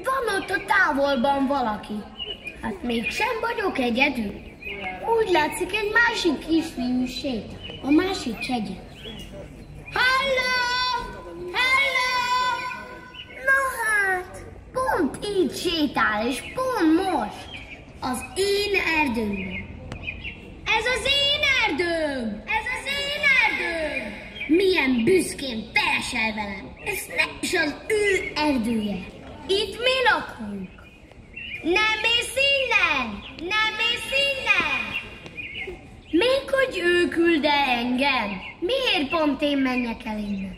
Van ott a távolban valaki. Hát mégsem vagyok egyedül. Úgy látszik, egy másik kisfiú sétál a másik hegyen. Halló! Halló! Na hát, pont így sétál, és pont most. Az én erdőmben. Ez az én erdőm! Ez az én erdőm! Milyen büszkén persel velem. Ez nem is az ő erdője. Itt mi lakunk. Nem mész innen! Nem mész innen! Még hogy ő küld el engem? Miért pont én menjek el innen?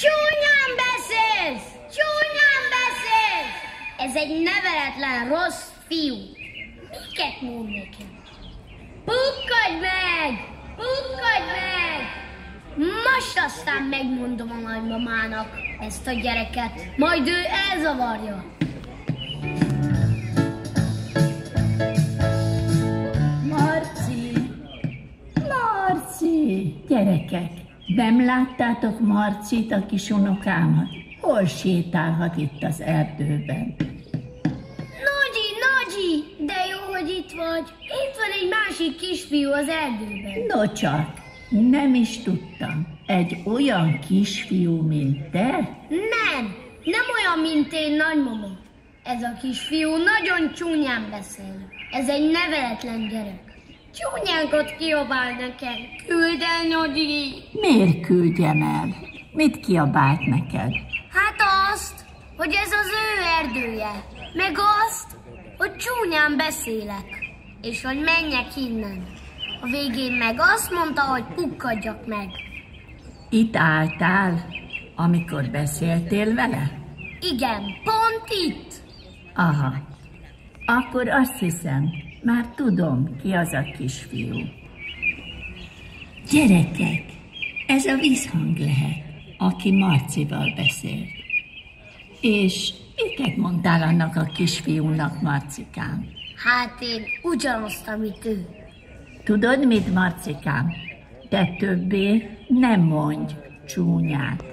Csúnyán beszélsz! Csúnyán beszélsz! Ez egy neveletlen rossz fiú. Miket mond nekem? Pukkadj meg! Pukkadj meg! Most aztán megmondom a nagymamának ezt a gyereket, majd ő elzavarja. Marci! Marci! Gyerekek, nem láttátok Marcit, a kis unokámat? Hol sétálhat itt az erdőben? Nagyi, de jó, hogy itt vagy. Itt van egy másik kisfiú az erdőben. No csak, nem is tudtam. Egy olyan kisfiú, mint te? Nem olyan, mint én, nagymama. Ez a kisfiú nagyon csúnyán beszél. Ez egy neveletlen gyerek. Csúnyánkot kiabál nekem. Küld el, Nagyi! Miért küldjem el? Mit kiabált neked? Hát azt, hogy ez az ő erdője. Meg azt, hogy csúnyán beszélek. És hogy menjek innen. A végén meg azt mondta, hogy pukkadjak meg. Itt álltál, amikor beszéltél vele? Igen, pont itt. Aha, akkor azt hiszem, már tudom, ki az a kisfiú. Gyerekek, ez a visszhang lehet, aki Marcival beszélt. És miket mondtál annak a kisfiúnak, Marcikám? Hát én ugyanazt, amit ő. Tudod mit, Marcikám? Te többé nem mondj csúnyát.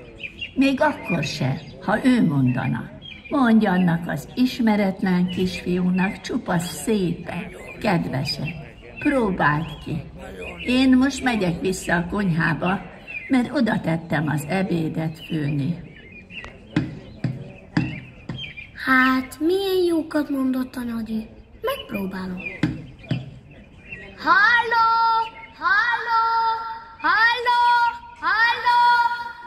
Még akkor se, ha ő mondana. Mondj annak az ismeretlen kisfiúnak csupasz szépen, kedvesen. Próbáld ki. Én most megyek vissza a konyhába, mert oda tettem az ebédet főni. Hát, milyen jókat mondott a Nagyi. Megpróbálom. Halló! Halló! Halló! Halló!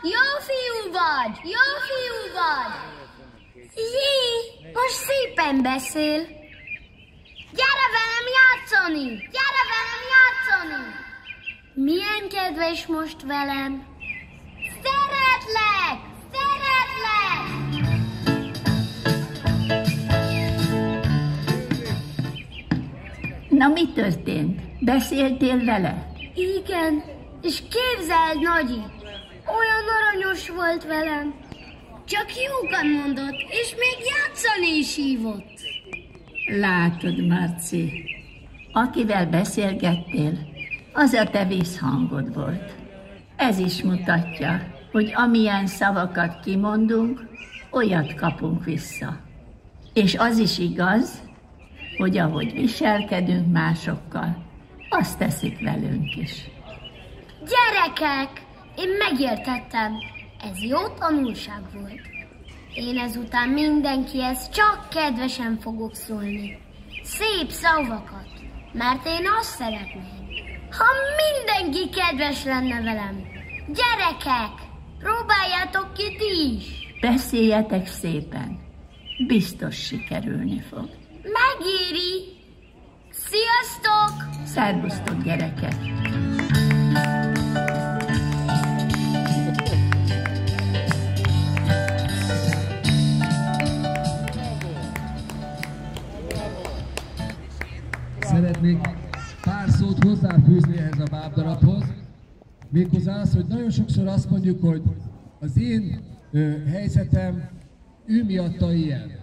Jó fiú vagy! Jó fiú vagy! Jé, most szépen beszél. Gyere velem játszani! Gyere velem játszani! Milyen kedves most velem! Szeretlek! Szeretlek! Na, mi történt? Beszéltél vele? Igen, és képzeld, Nagyi, olyan aranyos volt velem. Csak jókat mondott, és még játszani is hívott. Látod, Marci, akivel beszélgettél, az a te visszhangod volt. Ez is mutatja, hogy amilyen szavakat kimondunk, olyat kapunk vissza. És az is igaz, hogy ahogy viselkedünk másokkal, azt teszik velünk is. Gyerekek, én megértettem. Ez jó tanulság volt. Én ezután mindenkihez csak kedvesen fogok szólni. Szép szavakat, mert én azt szeretném, ha mindenki kedves lenne velem. Gyerekek, próbáljátok ki ti is. Beszéljetek szépen, biztos sikerülni fog. Megéri! Sziasztok! Szervusztok, gyerekek! Szeretnék pár szót hozzáfűzni ehhez a bábdarabhoz. Méghozzá az, hogy nagyon sokszor azt mondjuk, hogy az én helyzetem ő miatta ilyen.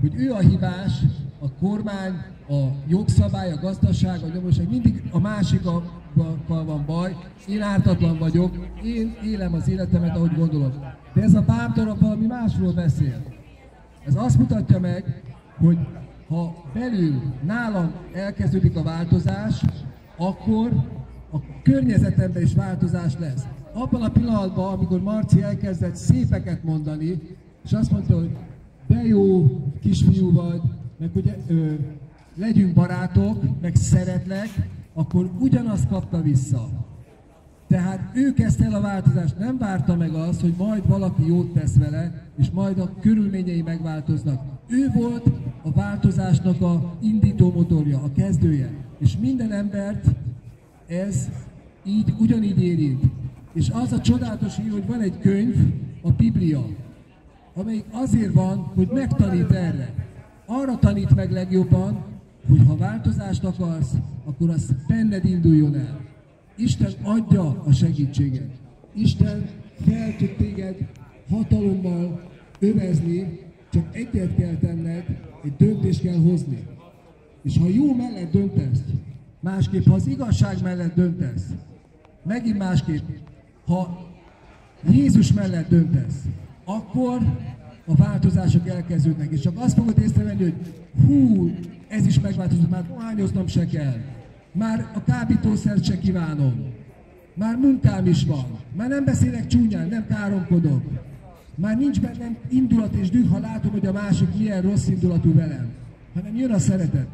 Hogy ő a hibás, a kormány, a jogszabály, a gazdaság, a nyomorúság, mindig a másikkal van baj. Én ártatlan vagyok, én élem az életemet, ahogy gondolom. De ez a bábdarab valami másról beszél. Ez azt mutatja meg, hogy ha belül nálam elkezdődik a változás, akkor a környezetemben is változás lesz. Abban a pillanatban, amikor Marci elkezdett szépeket mondani, és azt mondta, hogy de jó kisfiú vagy, meg hogy legyünk barátok, meg szeretlek, akkor ugyanazt kapta vissza. Tehát ő kezdte el a változást, nem várta meg azt, hogy majd valaki jót tesz vele, és majd a körülményei megváltoznak. Ő volt a változásnak a indító motorja, a kezdője. És minden embert ez így ugyanígy érint. És az a csodálatos hír, hogy van egy könyv, a Biblia, amelyik azért van, hogy megtanít erre. Arra tanít meg legjobban, hogy ha változást akarsz, akkor az benned induljon el. Isten adja a segítséget. Isten fel tud téged hatalommal övezni, csak egyet kell tenned, egy döntést kell hozni. És ha jó mellett döntesz, másképp, ha az igazság mellett döntesz, megint másképp, ha Jézus mellett döntesz, akkor a változások elkezdődnek. És csak azt fogod észrevenni, hogy hú, ez is megváltozott, már dohányoznom se kell. Már a kábítószert se kívánom. Már munkám is van. Már nem beszélek csúnyán, nem káromkodok. Már nincs bennem indulat és düh, ha látom, hogy a másik milyen rossz indulatú velem. Hanem jön a szeretet.